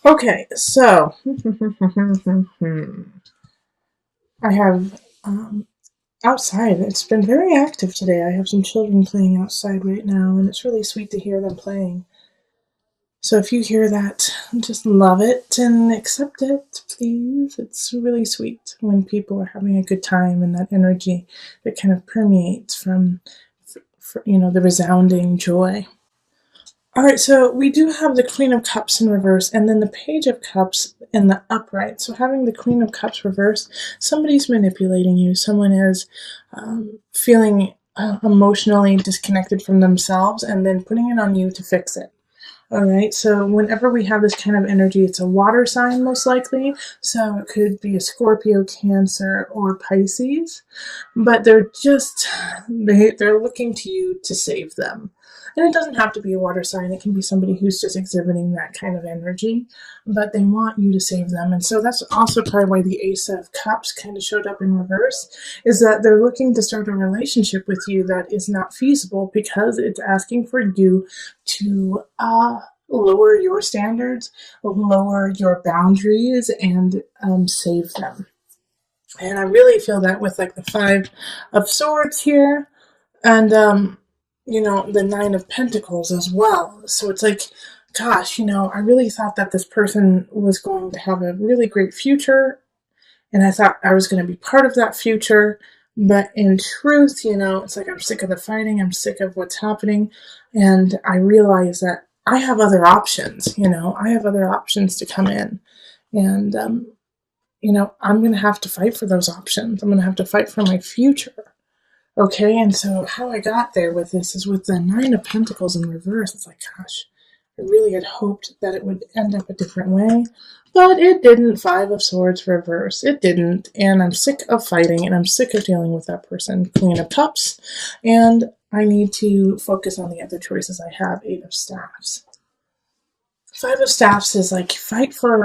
Okay, so I have outside. It's been very active today. I have some children playing outside right now, and it's really sweet to hear them playing. So if you hear that, just love it and accept it, please. It's really sweet when people are having a good time and that energy that kind of permeates from, the resounding joy. All right, so we do have the Queen of Cups in reverse and then the Page of Cups in the upright. So having the Queen of Cups reverse, somebody's manipulating you. Someone is feeling emotionally disconnected from themselves and then putting it on you to fix it. All right, so whenever we have this kind of energy, it's a water sign most likely. So it could be a Scorpio, Cancer, or Pisces, but they're looking to you to save them. And it doesn't have to be a water sign. It can be somebody who's just exhibiting that kind of energy, but they want you to save them. And so that's also probably why the Ace of Cups kind of showed up in reverse, is that they're looking to start a relationship with you that is not feasible because it's asking for you to lower your standards, lower your boundaries, and save them. And I really feel that with like the Five of Swords here, and the Nine of Pentacles as well. So it's like, gosh, I really thought that this person was going to have a really great future, and I thought I was going to be part of that future. But in truth, it's like I'm sick of the fighting, I'm sick of what's happening, and I realize that I have other options. I have other options to come in, and I'm going to have to fight for those options. I'm going to have to fight for my future. Okay, and so how I got there with this is with the Nine of Pentacles in reverse. It's like, gosh, I really had hoped that it would end up a different way, but it didn't. Five of Swords reverse. It didn't, and I'm sick of fighting, and I'm sick of dealing with that person. Queen of Cups, and I need to focus on the other choices I have. Eight of Staffs. Five of Staffs is like fight for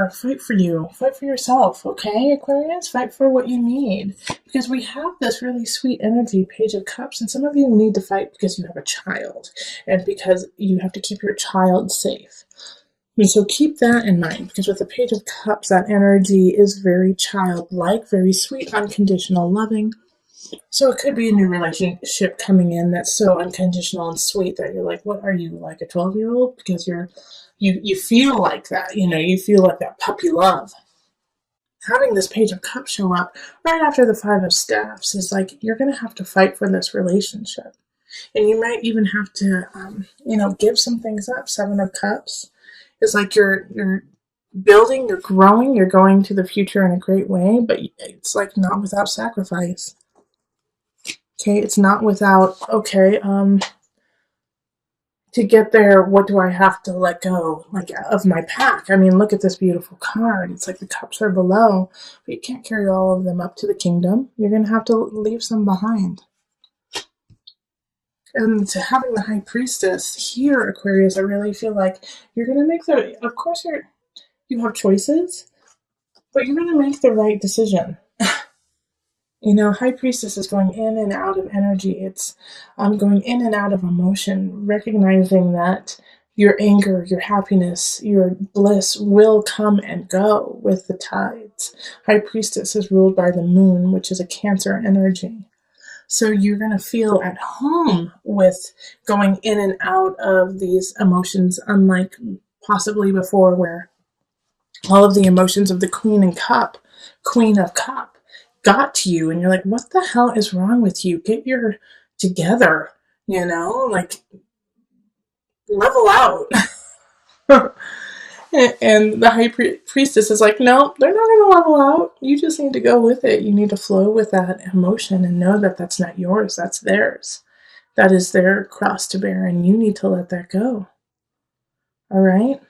you, fight for yourself, okay, Aquarius? Fight for what you need. Because we have this really sweet energy, Page of Cups, and some of you need to fight because you have a child and because you have to keep your child safe. And so keep that in mind, because with the Page of Cups, that energy is very childlike, very sweet, unconditional, loving. So it could be a new relationship coming in that's so unconditional and sweet that you're like, what are you, like a 12-year-old? Because you feel like that, you feel like that puppy love. Having this Page of Cups show up right after the Five of Staffs is like, you're going to have to fight for this relationship. And you might even have to, give some things up. Seven of Cups is like you're building, you're growing, you're going to the future in a great way, but it's like not without sacrifice. Okay, it's not without, to get there, what do I have to let go, like, of my pack? I mean, look at this beautiful card. It's like the cups are below, but you can't carry all of them up to the kingdom. You're going to have to leave some behind. And to having the High Priestess here, Aquarius, I really feel like you're going to of course you have choices, but you're going to make the right decision. High Priestess is going in and out of energy. It's going in and out of emotion, recognizing that your anger, your happiness, your bliss will come and go with the tides. High Priestess is ruled by the moon, which is a Cancer energy. So you're going to feel at home with going in and out of these emotions, unlike possibly before, where all of the emotions of the Queen of Cup got to you, and you're like, what the hell is wrong with you? Get your together, like, level out. And the High Priestess is like, no, they're not going to level out. You just need to go with it. You need to flow with that emotion and know that that's not yours, that's theirs. That is their cross to bear, and you need to let that go. All right?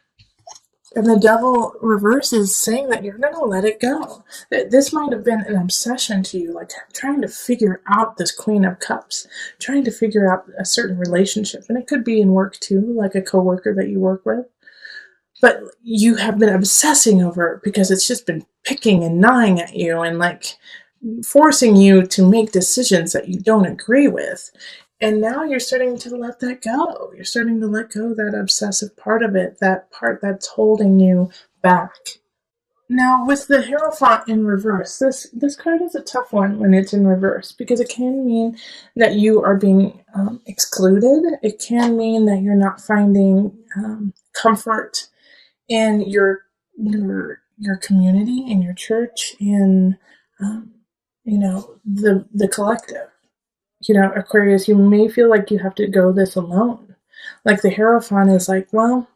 And the Devil reverse is saying that you're going to let it go. That this might have been an obsession to you, like trying to figure out this Queen of Cups, trying to figure out a certain relationship. And it could be in work too, like a coworker that you work with. But you have been obsessing over it because it's just been picking and gnawing at you and like forcing you to make decisions that you don't agree with. And now you're starting to let that go. You're starting to let go of that obsessive part of it, that part that's holding you back. Now, with the Hierophant in reverse, this card is a tough one when it's in reverse because it can mean that you are being excluded. It can mean that you're not finding comfort in your community, in your church, in um, the collective. Aquarius, you may feel like you have to go this alone. Like the Hierophant is like, well,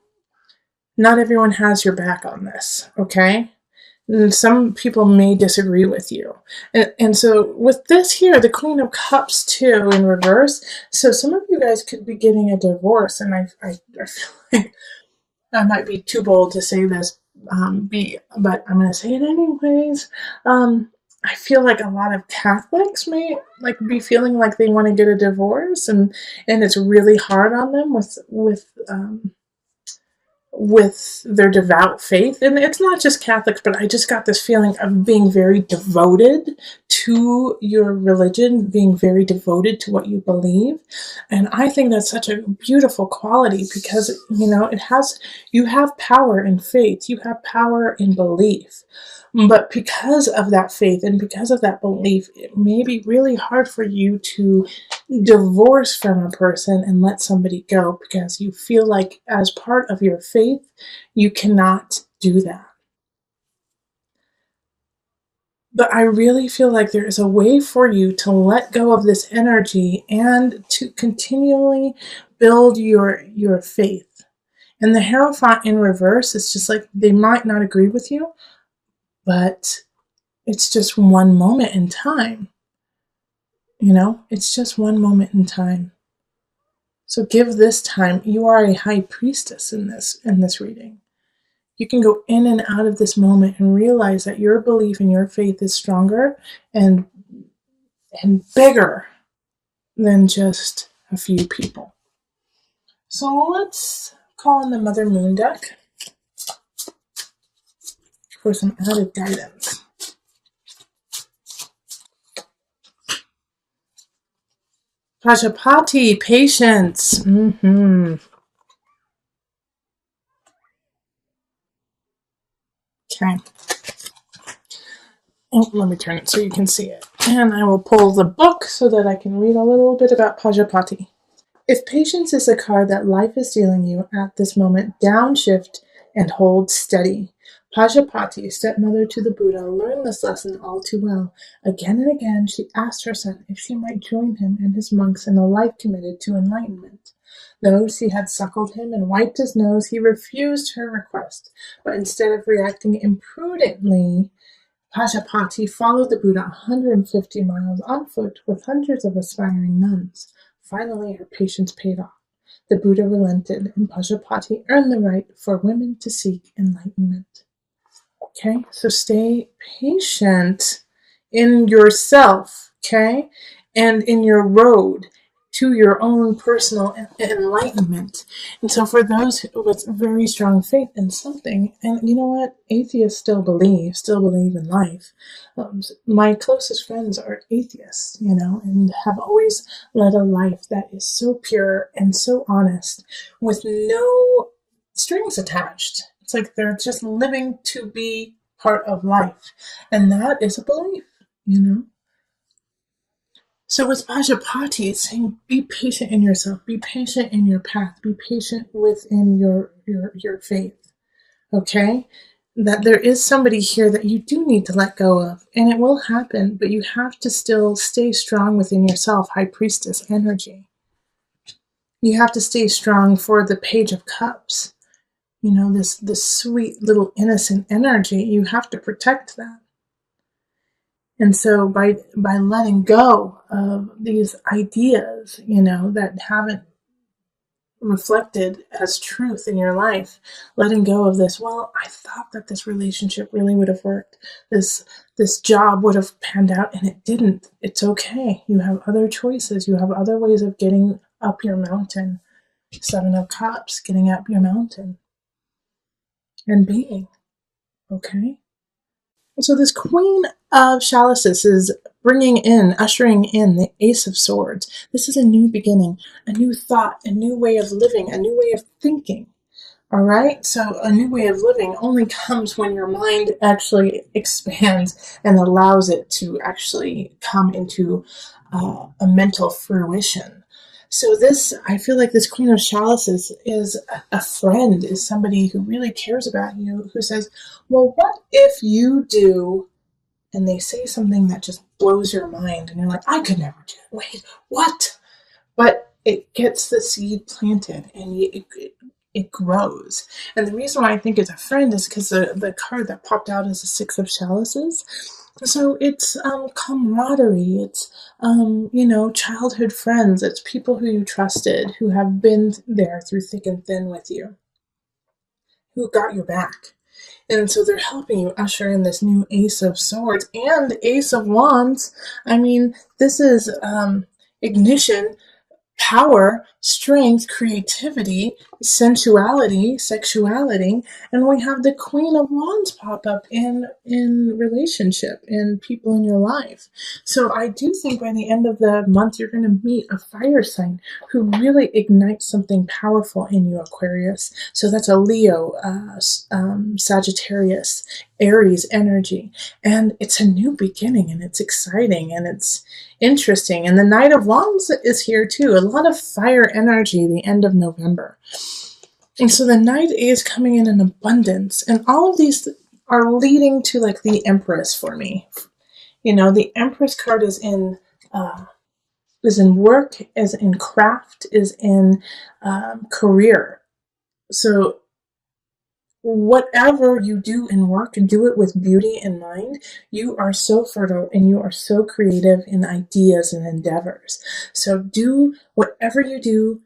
not everyone has your back on this, okay? And some people may disagree with you. And so with this here, the Queen of Cups too in reverse, so some of you guys could be getting a divorce, and I feel like I might be too bold to say this, but I'm going to say it anyways. I feel like a lot of Catholics may like be feeling like they want to get a divorce, and it's really hard on them with their devout faith. And it's not just Catholics, but I just got this feeling of being very devoted to your religion, being very devoted to what you believe. And I think that's such a beautiful quality because, you have power in faith, you have power in belief. But because of that faith and because of that belief, it may be really hard for you to divorce from a person and let somebody go because you feel like, as part of your faith, you cannot do that. But I really feel like there is a way for you to let go of this energy and to continually build your faith. And the Hierophant in reverse is just like, they might not agree with you, but it's just one moment in time. It's just one moment in time. So give this time. You are a high priestess in this reading. You can go in and out of this moment and realize that your belief in your faith is stronger and bigger than just a few people. So let's call in the Mother Moon deck for some added guidance. Pajapati, patience. Okay. Oh, let me turn it so you can see it. And I will pull the book so that I can read a little bit about Pajapati. If patience is a card that life is dealing you at this moment, downshift and hold steady. Pajapati, stepmother to the Buddha, learned this lesson all too well. Again and again, she asked her son if she might join him and his monks in a life committed to enlightenment. Though she had suckled him and wiped his nose, he refused her request. But instead of reacting imprudently, Pajapati followed the Buddha 150 miles on foot with hundreds of aspiring nuns. Finally, her patience paid off. The Buddha relented, and Pajapati earned the right for women to seek enlightenment. Okay, so stay patient in yourself, okay, and in your road to your own personal enlightenment. And so for those with very strong faith in something, and you know what, atheists still believe in life. My closest friends are atheists, and have always led a life that is so pure and so honest with no strings attached. It's like they're just living to be part of life. And that is a belief. So with Pajapati, it's saying be patient in yourself, be patient in your path, be patient within your faith. Okay? That there is somebody here that you do need to let go of, and it will happen, but you have to still stay strong within yourself, High Priestess energy. You have to stay strong for the Page of Cups. This sweet little innocent energy, you have to protect that. And so by letting go of these ideas, that haven't reflected as truth in your life, letting go of this, well, I thought that this relationship really would have worked. This job would have panned out, and it didn't. It's okay. You have other choices. You have other ways of getting up your mountain. Seven of Cups, getting up your mountain and being. Okay? So this Queen of Chalices is ushering in the Ace of Swords. This is a new beginning, a new thought, a new way of living, a new way of thinking. All right. So a new way of living only comes when your mind actually expands and allows it to actually come into a mental fruition. So this, I feel like this Queen of Chalices is a friend, is somebody who really cares about you, who says, well, what if you do, and they say something that just blows your mind, and you're like, I could never do it. Wait, what? But it gets the seed planted, and it grows. And the reason why I think it's a friend is because the card that popped out is a Six of Chalices. So it's camaraderie. It's childhood friends. It's people who you trusted, who have been there through thick and thin with you, who got your back. And so they're helping you usher in this new Ace of Swords and Ace of Wands. I mean, this is ignition, power, strength, creativity, sensuality, sexuality, and we have the Queen of Wands pop up in relationship and people in your life. So I do think by the end of the month you're going to meet a fire sign who really ignites something powerful in you, Aquarius. So that's a Leo, Sagittarius, Aries energy, and it's a new beginning, and it's exciting, and it's interesting. And the Knight of Wands is here too. A lot of fire energy the end of November. And so the Knight is coming in abundance. And all of these are leading to like the Empress for me. You know, the Empress card is in work, is in craft, is in career. So whatever you do in work, do it with beauty in mind. You are so fertile and you are so creative in ideas and endeavors. So do whatever you do.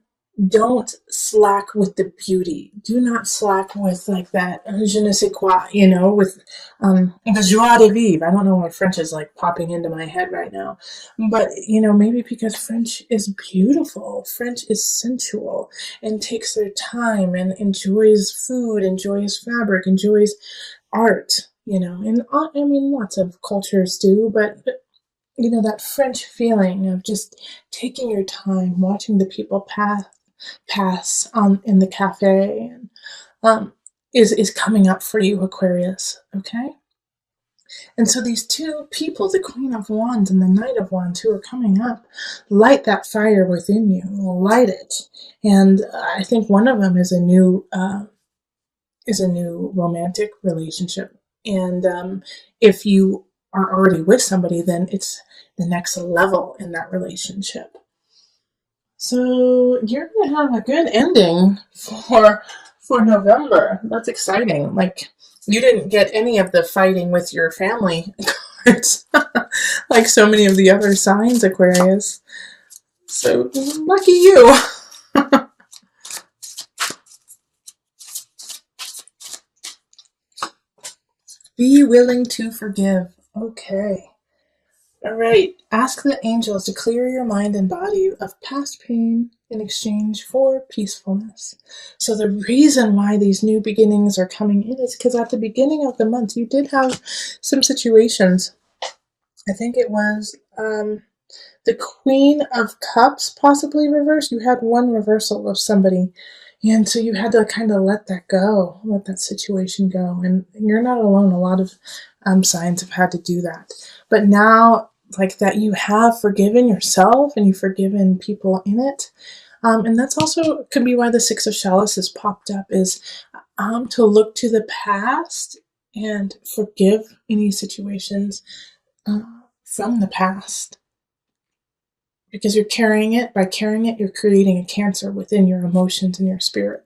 Don't slack with the beauty. Do not slack with like that je ne sais quoi, with the joie de vivre. I don't know why French is like popping into my head right now. But, maybe because French is beautiful. French is sensual and takes their time and enjoys food, enjoys fabric, enjoys art, and I mean, lots of cultures do, but that French feeling of just taking your time, watching the people pass in the cafe, and is coming up for you, Aquarius. Okay. And so these two people, the Queen of Wands and the Knight of Wands, who are coming up, light that fire within you, light it. And I think one of them is a new romantic relationship. And if you are already with somebody, then it's the next level in that relationship. So you're gonna have a good ending for November. That's exciting. Like, you didn't get any of the fighting with your family cards, like so many of the other signs, Aquarius. So lucky you. Be willing to forgive. Okay. All right. Ask the angels to clear your mind and body of past pain in exchange for peacefulness. So the reason why these new beginnings are coming in is because at the beginning of the month, you did have some situations. I think it was the Queen of Cups possibly reversed. You had one reversal of somebody. And so you had to kind of let that go, let that situation go. And you're not alone. A lot of signs have had to do that. But now, like that, you have forgiven yourself and you've forgiven people in it. And that's also could be why the Six of Chalices popped up, is to look to the past and forgive any situations from the past. Because you're carrying it. By carrying it, you're creating a cancer within your emotions and your spirit.